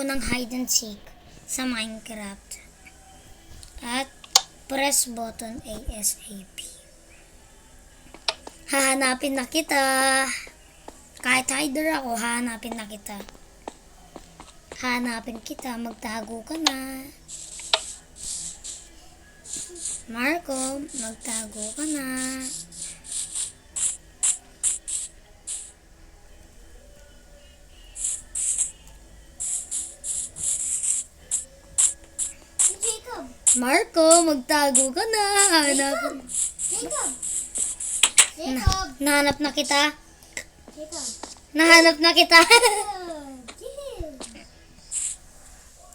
ng hide and seek sa Minecraft. At press button ASAP. Hahanapin na kita. Kahit hider ako, hahanapin na kita. Hahanapin kita, magtago ka na. Marco, magtago ka na. Marco, magtago ka na. Hanapin. Nahanap na kita. Nahanap na kita.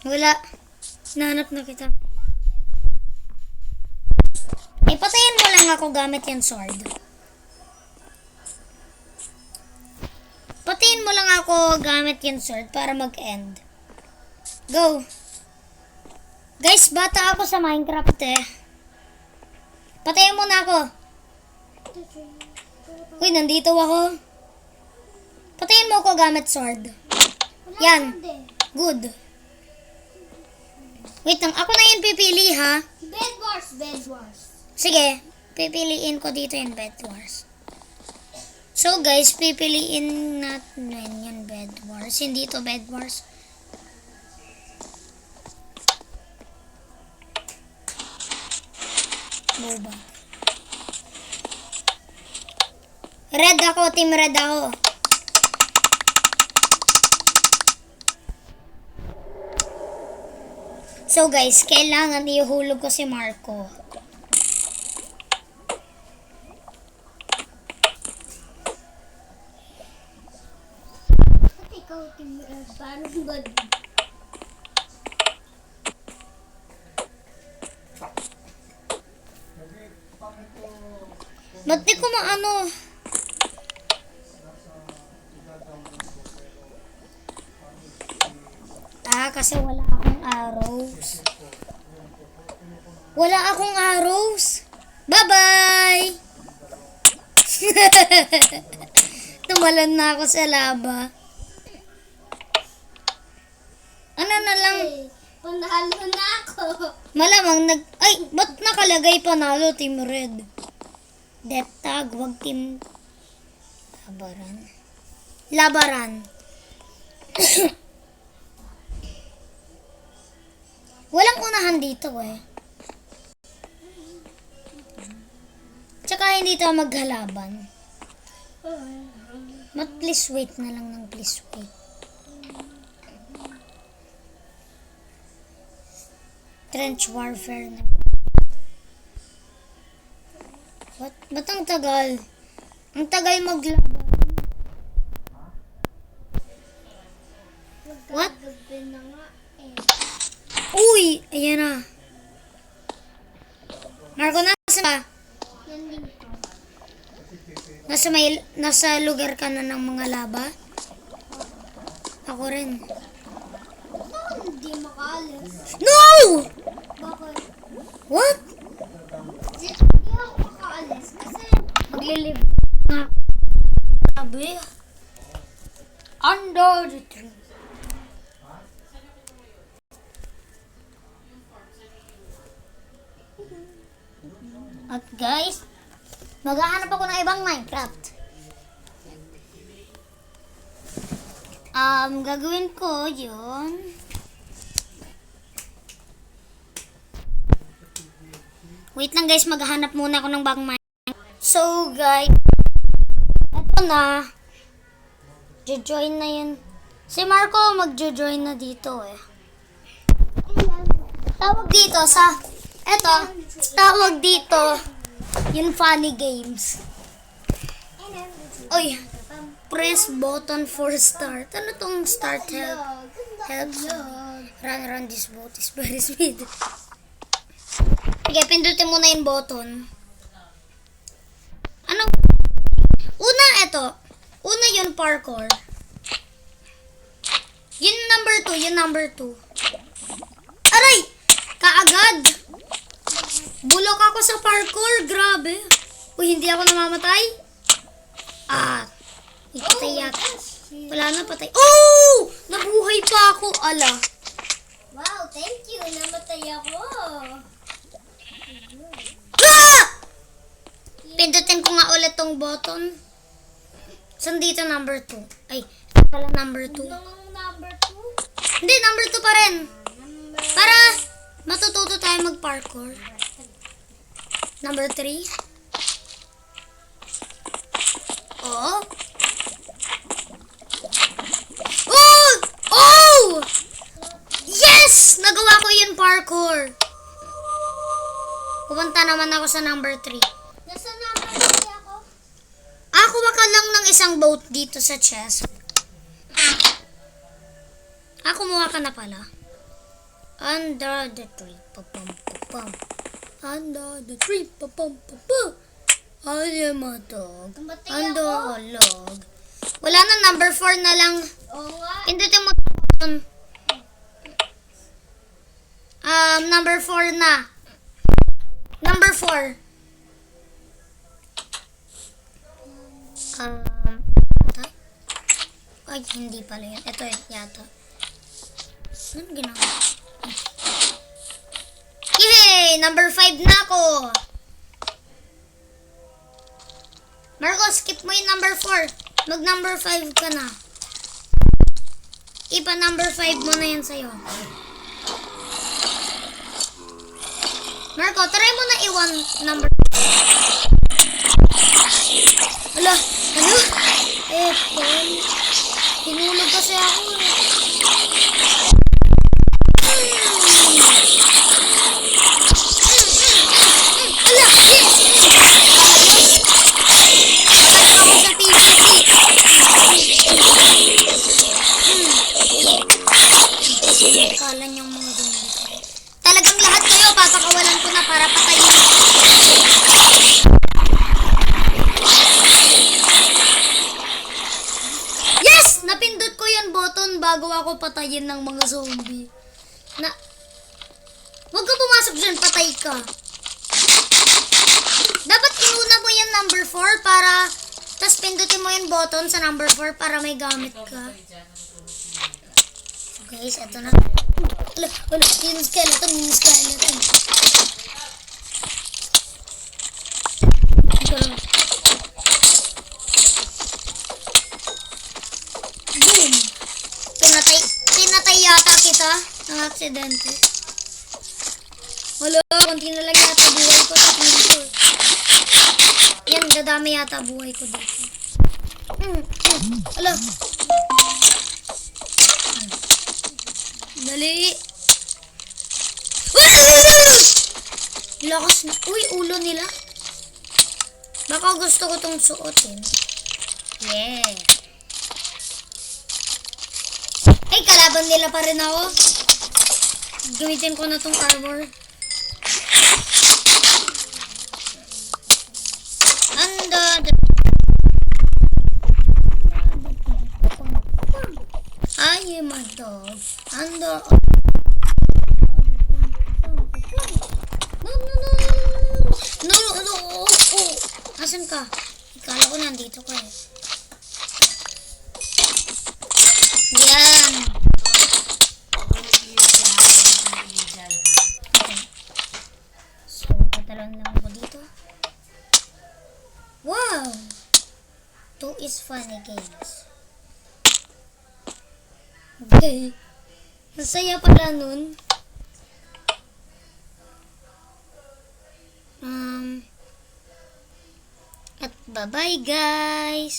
Wala. Nahanap na kita. Ipatayin mo lang ako gamit yung sword. Patayin mo lang ako gamit yung sword para mag-end. Go. Guys, bata ako sa Minecraft eh. Patayin mo na ako. Uy, nandito ako. Patayin mo ako gamit sword. Yan. Good. Wait lang, ako na yun pipili ha. Bed wars. Sige, pipiliin ko dito yung bed wars. So guys, pipiliin natin yung bed wars. Hindi to bed wars. Boba. Red ako, team red ako. So guys, kailangan ihulog ko si Marco. Ikaw, team red. Paano ba? Ba't di ko maano? Kasi wala akong arrows. Wala akong arrows. Bye-bye! Tumalan na ako sa laba. Ano na lang? Panalo na ako. Malamang Ay, ba't nakalagay panalo, Team Red? Death tag, wag team... Labaran. Walang unahan dito eh. Tsaka hindi tayo maghalaban. Please wait na lang ng please wait. Trench warfare na. Ba't ang tagal? Ang tagal maglaban. What? Uy! Ayan na. Marco, nasa ba? Nasa lugar ka na ng mga laba? Ako rin. Hindi makaalis. No! Bakit? What? Hindi ako makaalis kasi Maglilive nga. Sabi. Under the tree. At guys, maghahanap ako ng ibang Minecraft. Gagawin ko yun. Wait lang guys, maghahanap muna ako ng bagong Minecraft. So guys, eto na. Join na yun. Si Marco magjo-join na dito eh. Tawag dito sa... Eto, tawag dito yung funny games. Oy, press button for start. Ano tong start help? Run this boat is very speed. Sige, pindutin mo na yung button. Ano? Una, eto. Una yun, parkour. Yun number 2. Aray! Kaagad! Bulok ako sa parkour, grabe. Uy, hindi ako namamatay. Ipatay yata. Wala na, patay. Oh! Nabuhay pa ako. Ala. Wow, thank you. Namatay ako. Ah! Pindutin ko nga ulit tong button. Saan dito number 2? Ay, pala number 2. Nung number 2. Hindi, number 2 pa rin. Number Para matututo tayo mag-parkour. Number 3. Oh. Oh! Oh! Yes! Nagawa ko yun parkour. Pupunta naman ako sa number 3. Nasa number 3 ako. Kuha ka lang ng isang boat dito sa chest. Kumuha ka na pala. Under the tree. Papam, papam. Under the tree. Papam, papam. I am a dog. Tumatay Under ako. a log. Wala na, number 4 na lang. Oo nga. Pindutin mo yun. Number 4 na. Number 4. Ata? Ay, hindi pala yun. Ito yata. Anong ginawa? Yay! Number 5 na ako. Marco, skip mo yung number 4. Mag number 5 ka na. Ipa number 5 mo na yan sa'yo. Marco, try mo na i-1 number. Ala, ano? Paul. Hinulog kasi ako. Ala, yes! Ako sa PVC. Kala niyong mga zombie ko. Talagang lahat kayo, papakawalan ko na para patayin. Yes! Napindot ko yung button bago ako patayin ng mga zombie. Huwag ka pumasok dyan, patay ka. Dapat inuna mo yung number 4 para, tas pindutin mo yung button sa number 4 para may gamit ka. So guys, eto na. Wala, yung skeleton. Ito lang. Boom! Pinatay yata kita ng aksidente. Wala, konti na lang yata buhay ko. Yan, kadami yata buhay ko dito. Ala. Dali. Lakas na. Uy, ulo nila. Baka gusto ko tong suotin. Yeah. Ay, kalaban nila pa rin ako. Gamitin ko na tong armor. I am a dog. No. Oh. Asan ka? Ikala ko nandito ka eh. Yan. So, patalon lang ako dito. Wow! 2 is funny games. Okay. Masaya pala nun. At bye-bye guys!